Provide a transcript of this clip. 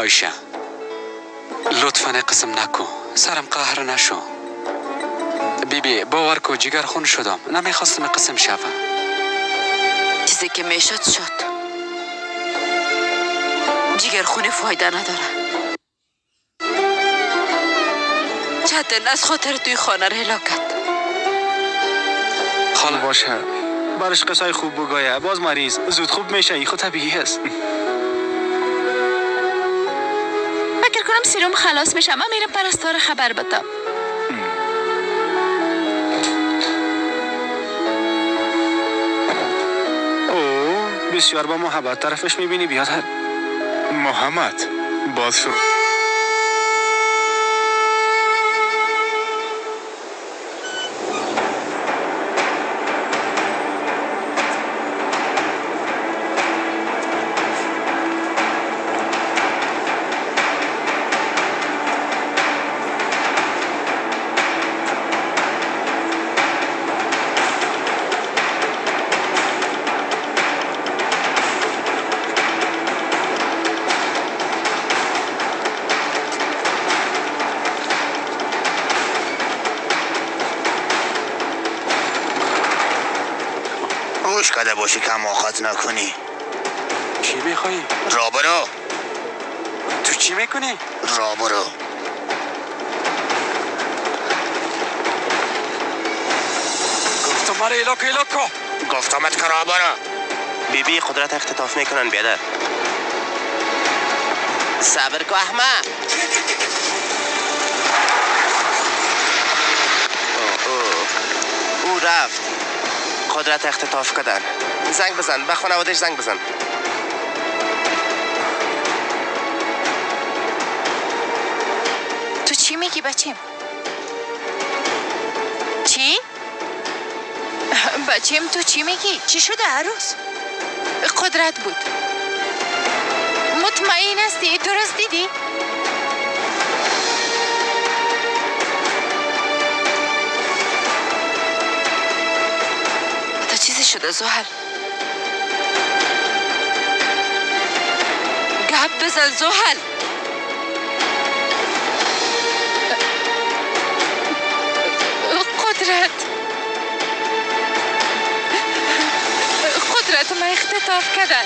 آیشه لطفاً قسم نکو، سرم قهر نشو. بیبی باور کو جگر خون شدم، نمیخواستم قسم شوم. چیزی که میشد شد. جگر خونی فایده نداره. چطور از خاطر توی خانه را هلاکت. خاله باشه، برش قصای خوب بگویه. باز مریض زود خوب میشه، این خود طبیعی است. فکر کنم سیروم خلاص میشه. من میرم پرستار خبر بدم. اوه بسیار با محبت طرفش میبینی بیاد. محمد باز شروع. گوش کده باشی که مؤاخذه نکنی. چی میخوایی؟ را برو. تو چی میکنی؟ را برو. گفتم مرا ایلاکو. گفتمت که را برو. بیبی قدرت اختطاف میکنن بیادر. صبر کو احمد. او رفت. قدرت اختطاف کردن. زنگ بزن، به خانواده‌اش زنگ بزن. تو چی میگی بچیم؟ چی؟ بچیم تو چی میگی؟ چی شده عروس؟ قدرت بود. مطمئن هستی؟ درست دیدی؟ تا چیزی شده زحل. گپ بزن زحل. قدرت ما اختطاف کردن.